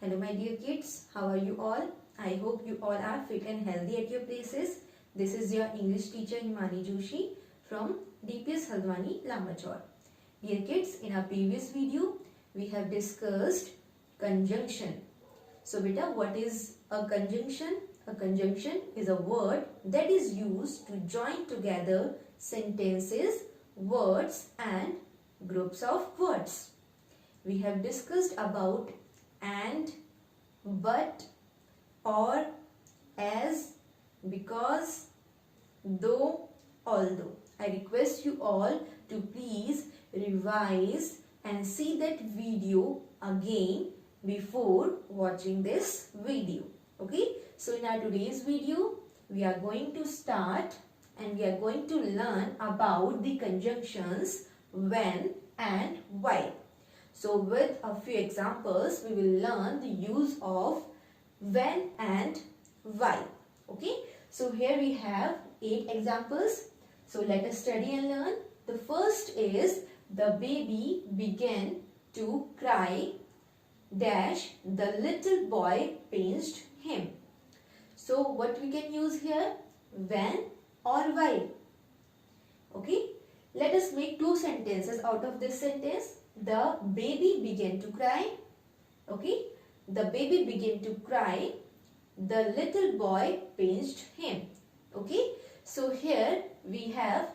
Hello my dear kids, how are you all? I hope you all are fit and healthy at your places. This is your English teacher Himani Joshi from DPS Haldwani, Lamachor. Dear kids, in our previous video, we have discussed conjunction. So beta, what is a conjunction? A conjunction is a word that is used to join together sentences, words and groups of words. We have discussed about and, but, or, as, because, though, although. I request you all to please revise and see that video again before watching this video. Okay, so in our today's video we are going to start and we are going to learn about the conjunctions when and while. So with a few examples we will learn the use of when and while. Okay, so here we have 8 examples. So let us study and learn. The first is the baby began to cry dash the little boy pinched him. So what we can use here, when or while. Okay, let us make 2 sentences out of this sentence. The baby began to cry. Okay, the baby began to cry. The little boy pinched him. Okay, so here we have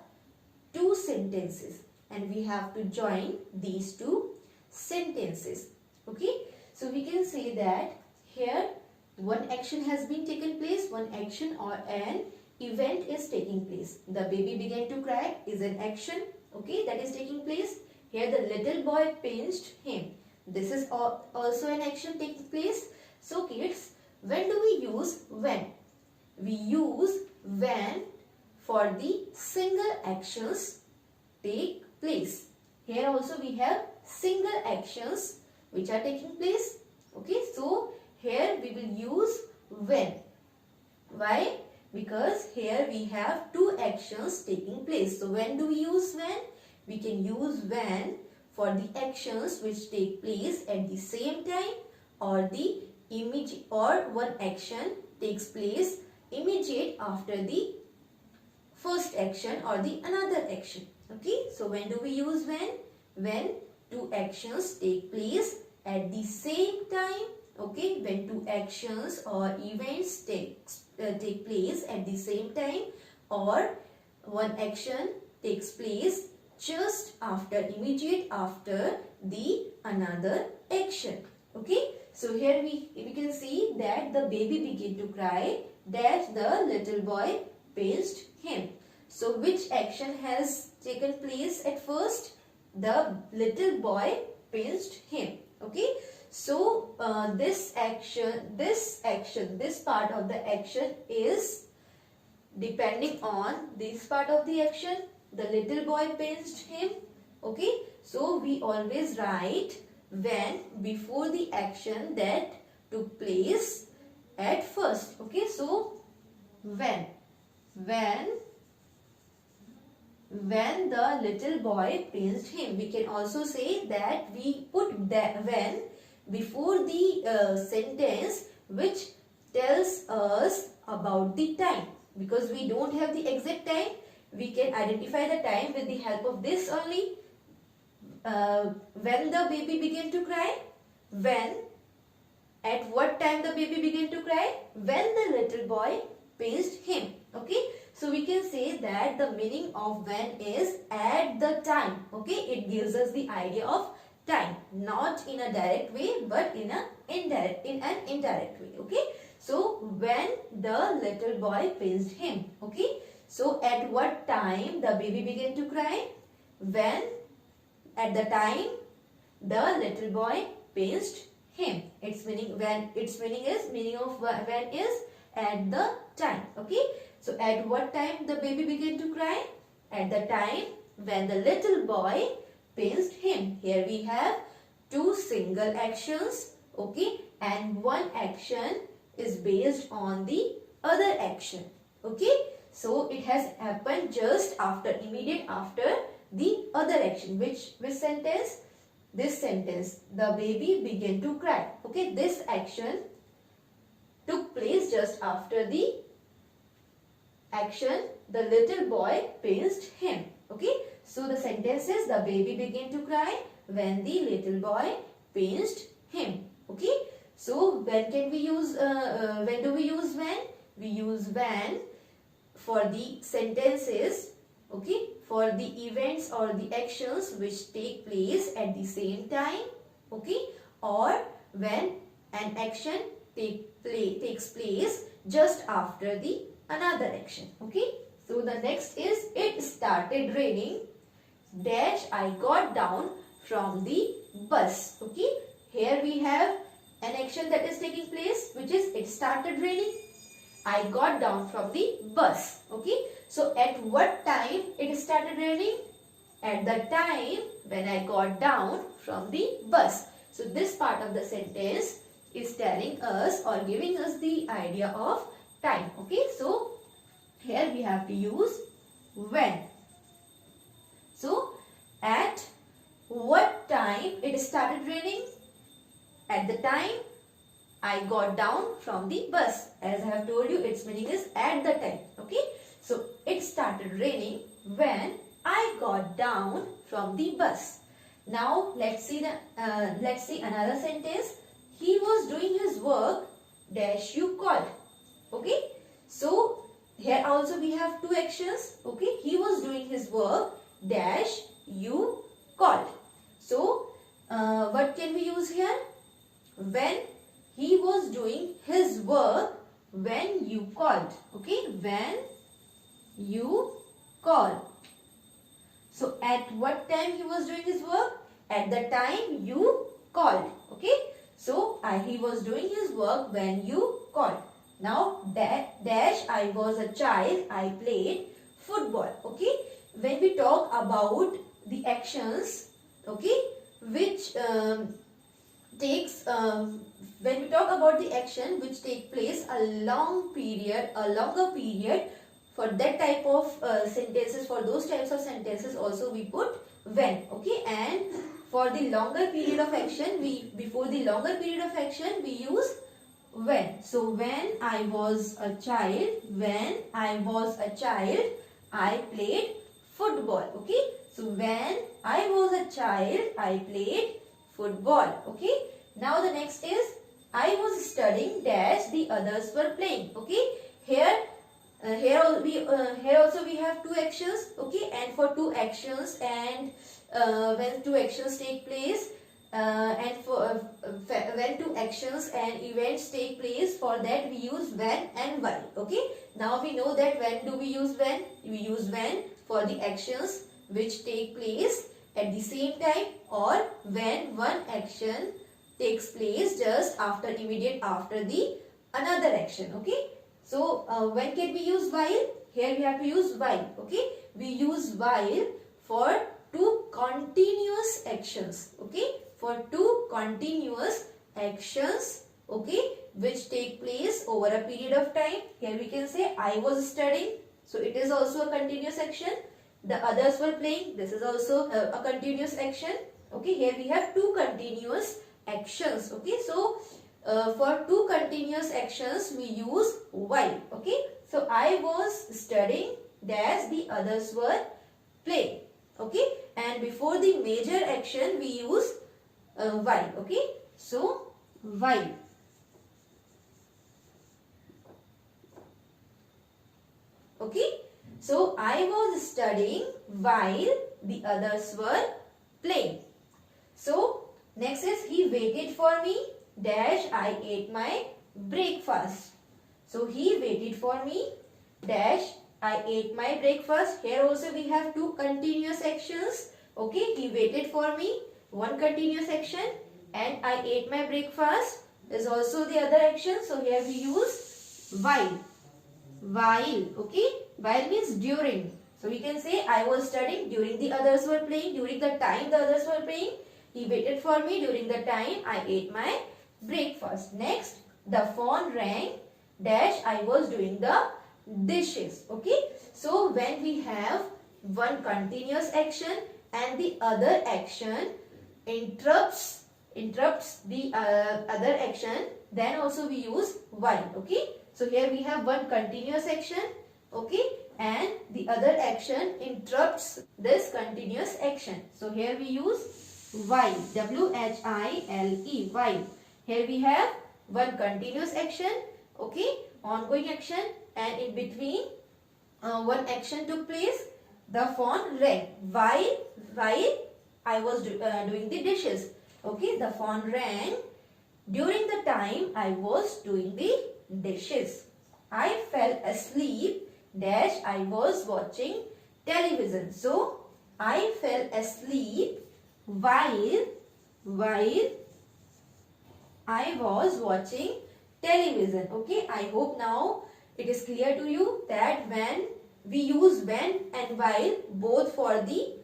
2 sentences and we have to join these 2 sentences. Okay, so we can say that here one action has been taken place, one action or an event is taking place. The baby began to cry is an action, okay, that is taking place. Here the little boy pinched him. This is also an action taking place. So kids, when do we use when? We use when for the single actions take place. Here also we have single actions which are taking place. Okay, so here we will use when. Why? Because here we have 2 actions taking place. So when do we use when? We can use when for the actions which take place at the same time or the immediate, or one action takes place immediate after the first action or the another action. Okay, so when do we use when? When 2 actions take place at the same time. Okay, when 2 actions or events take place at the same time, or one action takes place just after, immediate after the another action. Okay, so here we can see that the baby began to cry that the little boy pinched him. So which action has taken place at first? The little boy pinched him. Okay, so this part of the action is depending on this part of the action. The little boy pinched him. Okay, so we always write when before the action that took place at first. Okay, so when the little boy pinched him. We can also say that we put that when before the sentence which tells us about the time. Because we don't have the exact time, we can identify the time with the help of this only. When the baby began to cry, when, at what time the baby began to cry? When the little boy pinched him. Okay, so we can say that the meaning of when is at the time. Okay, it gives us the idea of time, not in a direct way but in an indirect way. Okay, so when the little boy pinched him. Okay, so at what time the baby began to cry? When, at the time the little boy pinched him. Its meaning of when is at the time. Okay, so at what time the baby began to cry? At the time when the little boy pinched him. Here we have 2 single actions. Okay, and one action is based on the other action. Okay, so it has happened just after, immediate after the other action. Which sentence? this sentence, the baby began to cry. Okay, this action took place just after the action the little boy pinched him. Okay, so the sentence is the baby began to cry when the little boy pinched him. Okay, so when can we use when do we use when? We use when for the sentences, okay, for the events or the actions which take place at the same time, okay, or when an action takes place just after the another action. Okay, so the next is it started raining dash I got down from the bus. Okay, here we have an action that is taking place, which is it started raining. I got down from the bus. Okay, so at what time it started raining? At the time when I got down from the bus. So this part of the sentence is telling us or giving us the idea of time. Okay, so here we have to use when. So at what time it started raining? At the time I got down from the bus. As I have told you, its meaning is at the time. Okay, so it started raining when I got down from the bus. Now let's see another sentence. He was doing his work dash you called. Okay, so here also we have two actions. Okay, he was doing his work dash you called. So what can we use here? When he was doing his work when you called. Okay, when you called. So at what time he was doing his work? At the time you called. Okay, so he was doing his work when you called. Now dash I was a child, I played football. Okay, when we talk about the actions, okay, which when we talk about the action which take place a longer period, for that type of sentences, for those types of sentences also we put when. Okay, and for the longer period of action, before the longer period of action we use when. So when I was a child, I played football. Okay, so when I was a child, I played football. Okay, now the next is I was studying dash the others were playing. Okay, here also we have two actions. Okay, and for two actions and when two actions take place and for when two actions and events take place, for that we use when and while. Okay, now we know that when do we use when? We use when for the actions which take place at the same time, or when one action takes place just immediate after the another action. Okay, so when can we use while? Here we have to use while. Okay, we use while for two continuous actions. Okay, for two continuous actions, okay, which take place over a period of time. Here we can say I was studying, so it is also a continuous action. The others were playing, this is also a continuous action. Okay, here we have two continuous actions. Okay, so for two continuous actions we use while. Okay, so I was studying dash the others were playing. Okay, and before the major action we use while. Okay, so while. Okay, so I was studying while the others were playing. So next is he waited for me dash I ate my breakfast. So he waited for me dash I ate my breakfast. Here also we have two continuous actions. Okay, he waited for me, one continuous action, and I ate my breakfast is also the other action. So here we use while. While. Okay, while means during. So we can say I was studying during the others were playing, during the time the others were playing. He waited for me during the time I ate my breakfast. Next, the phone rang dash I was doing the dishes. Okay, so when we have one continuous action and the other action interrupts the other action, then also we use while. Okay, so here we have one continuous action, okay, and the other action interrupts this continuous action. So here we use while, while, while. Here we have one continuous action, okay, ongoing action, and in between one action took place. The phone rang while I was doing the dishes. Okay, the phone rang during the time I was doing the dishes. I fell asleep dash I was watching television. So I fell asleep while I was watching television. Okay, I hope now it is clear to you that when we use when and while both for the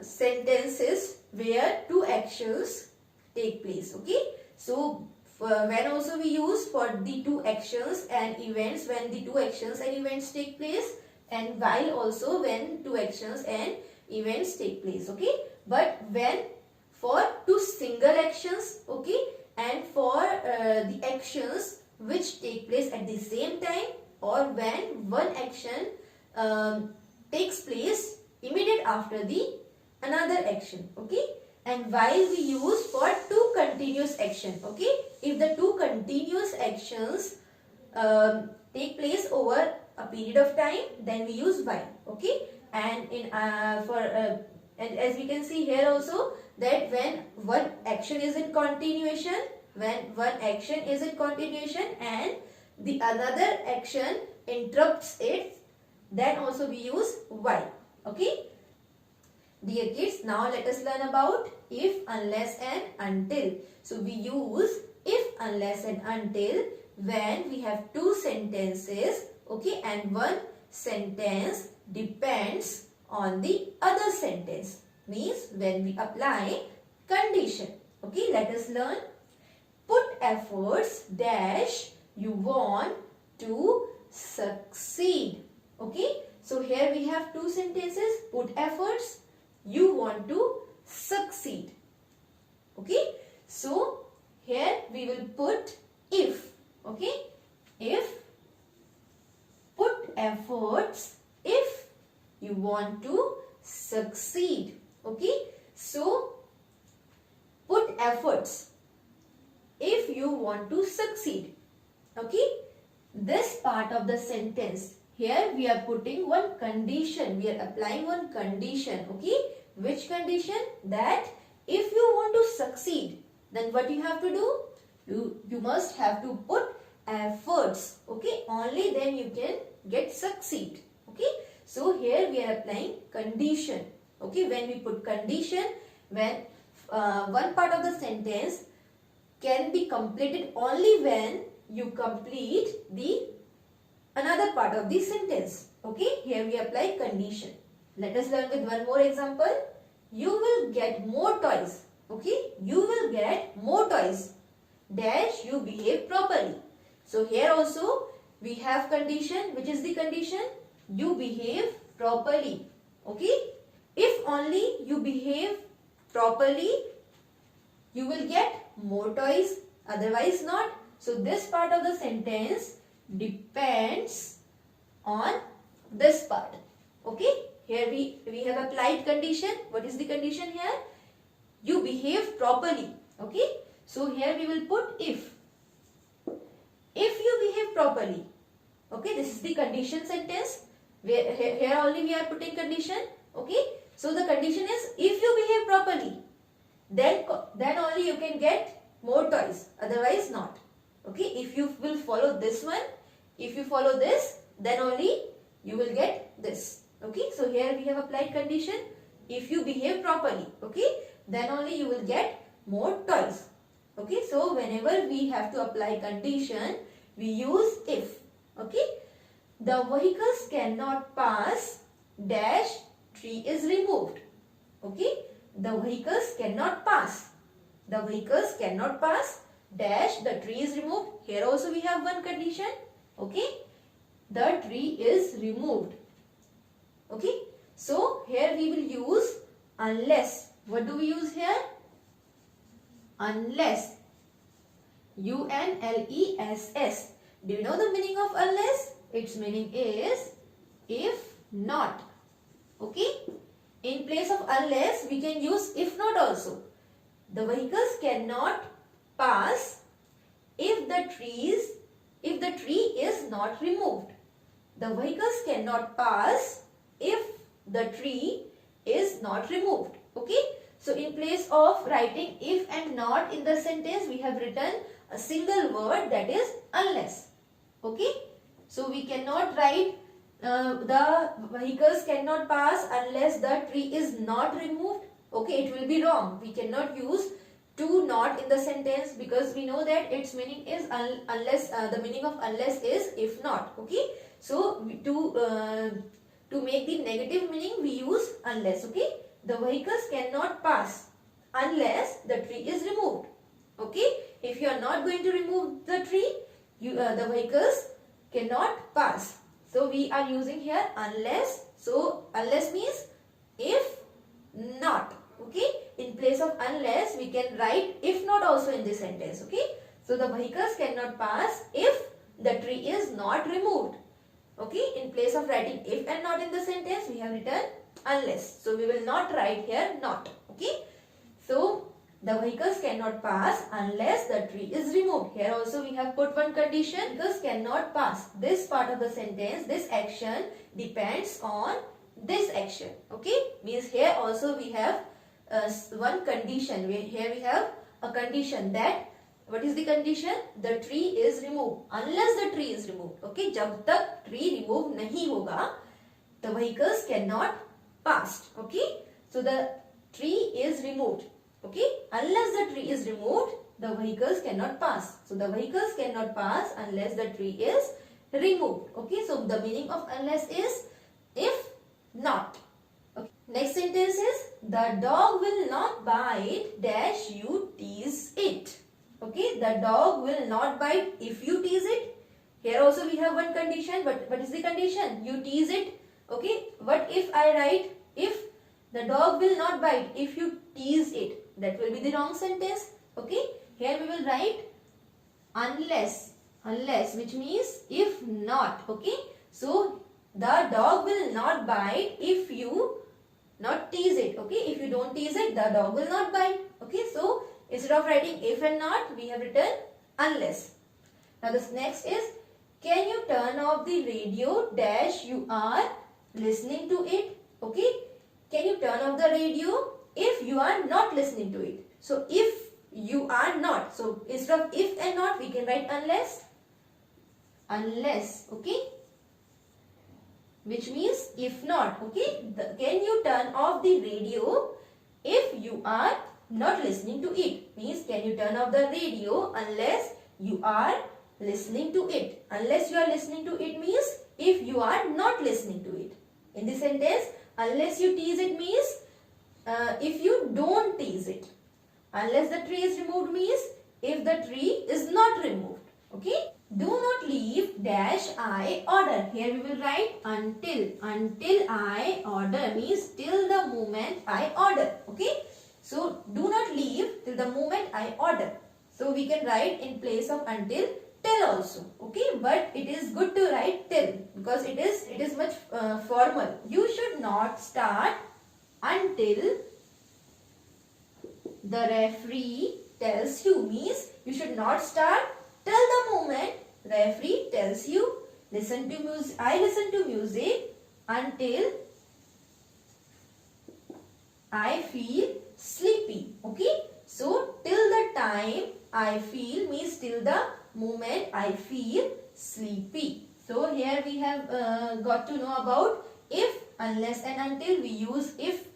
sentences where two actions take place. Okay, so when also we use for the two actions and events when the two actions and events take place, and while also when two actions and events take place. Okay, but when for two single actions, okay, and for the actions which take place at the same time, or when one action takes place immediate after the another action. Okay, and while we use for two continuous action. Okay, if the two continuous actions take place over a period of time, then we use while. Okay, and in and as we can see here also, that when one action is in continuation, and the another action interrupts it, then also we use while. Okay, dear kids, now let us learn about if, unless and until. So we use if, unless and until when we have two sentences, okay, and one sentence depends on the other sentence. Means when we apply condition. Okay, let us learn. Put efforts dash you want to succeed. Okay, so here we have two sentences. Put efforts, you want to succeed. Okay, so here we will put if. Okay, if, put efforts if you want to succeed. Okay, so put efforts if you want to succeed. Okay, this part of the sentence, here we are putting one condition, we are applying one condition. Okay, which condition? That if you want to succeed, then what you have to do? You must have to put efforts. Okay, only then you can get succeed. Okay, so here we are applying condition. Okay, when we put condition, when one part of the sentence can be completed only when you complete the another part of the sentence. Okay, here we apply condition. Let us learn with one more example. You will get more toys. Okay, you will get more toys dash you behave properly. So here also we have condition. Which is the condition? You behave properly. Okay, if only you behave properly, you will get more toys, otherwise not. So this part of the sentence depends on this part. Okay, here we have applied condition. What is the condition here? You behave properly. Okay, so here we will put if you behave properly. Okay, this is the condition sentence. Here only we are putting condition. Okay, so the condition is if you behave properly, then only you can get more toys, otherwise not. Okay, if you will follow this one, if you follow this, then only you will get this. Okay, so here we have applied condition. If you behave properly, okay, then only you will get more toys. Okay, so whenever we have to apply condition, we use if. Okay, the vehicles cannot pass dash tree is removed. Okay, the vehicles cannot pass. The vehicles cannot pass dash the tree is removed. Here also we have one condition. Okay, the tree is removed. Okay, so here we will use unless. What do we use here? Unless. UNLESS. Do you know the meaning of unless? Its meaning is if not. Okay. In place of unless, we can use if not also. The vehicles cannot pass if the tree is not removed. The vehicles cannot pass if the tree is not removed. Okay. So in place of writing if and not in the sentence, we have written a single word, that is unless. Okay. So we cannot write the vehicles cannot pass unless the tree is not removed. Okay, it will be wrong. We cannot use to not in the sentence, because we know that its meaning is unless. The meaning of unless is if not. Okay. So to make the negative meaning, we use unless. Okay. The vehicles cannot pass unless the tree is removed. Okay. If you are not going to remove the tree, the vehicles cannot pass. So we are using here unless. So unless means if not. Okay. In place of unless, we can write if not also in this sentence. Okay. So the vehicles cannot pass if the tree is not removed. Okay. In place of writing if and not in the sentence, we have written unless. So we will not write here not. Okay. So the vehicles cannot pass unless the tree is removed. Here also we have put one condition. Vehicles cannot pass. This part of the sentence, this action depends on this action. Okay. Means here also we have one condition. Here we have a condition that, what is the condition? The tree is removed. Unless the tree is removed. Okay. जब तक tree remove नहीं होगा, the vehicles cannot pass. Okay. So the tree is removed. Okay. Unless the tree is removed, the vehicles cannot pass. So the vehicles cannot pass unless the tree is removed. Okay. So the meaning of unless is if not. Okay. Next sentence is, the dog will not bite dash you tease it. Okay. The dog will not bite if you tease it. Here also we have one condition. But what is the condition? You tease it. Okay. What if I write if the dog will not bite if you tease it? That will be the wrong sentence. Okay. Here we will write unless. Unless, which means if not. Okay. So the dog will not bite if you not tease it. Okay. If you don't tease it, the dog will not bite. Okay. So instead of writing if and not, we have written unless. Now this next is, can you turn off the radio dash you are listening to it? Okay. Can you turn off the radio if you are not listening to it? So if you are not. So instead of if and not, we can write unless. Unless. Okay. Which means if not. Okay. Can you turn off the radio if you are not listening to it? Means can you turn off the radio unless you are listening to it. Unless you are listening to it means if you are not listening to it. In this sentence, unless you tease it means if you don't tease it. Unless the tree is removed means if the tree is not removed. Okay. Do not leave dash I order. Here we will write until. Until I order means till the moment I order. Okay. So do not leave till the moment I order. So we can write in place of until till also. Okay. But it is good to write till because it is much formal. You should not start until the referee tells you. Means you should not start till the moment referee tells you. Listen to music. I listen to music until I feel sleepy. Okay. So till the time I feel means till the moment I feel sleepy. So here we have got to know about if, unless and until. We use if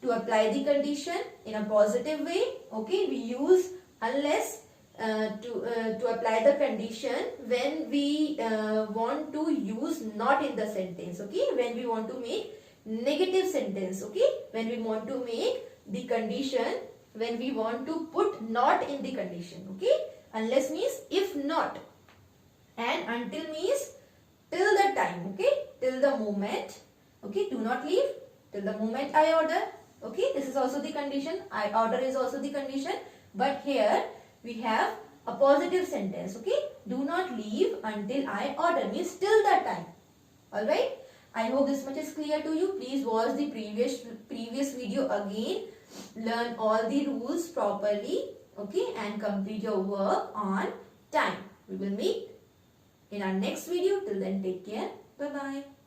to apply the condition in a positive way. Okay. We use unless to apply the condition when we want to use not in the sentence. Okay. When we want to make negative sentence. Okay. When we want to make the condition, when we want to put not in the condition. Okay. Unless means if not, and until means till the time. Okay. Till the moment. Okay. Do not leave till the moment I order. Okay. This is also the condition. I order is also the condition. But here we have a positive sentence. Okay, do not leave until I order, means till that time. Alright, I hope this much is clear to you. Please watch the previous video again, learn all the rules properly, okay, and complete your work on time. We will meet in our next video. Till then, take care. Bye bye.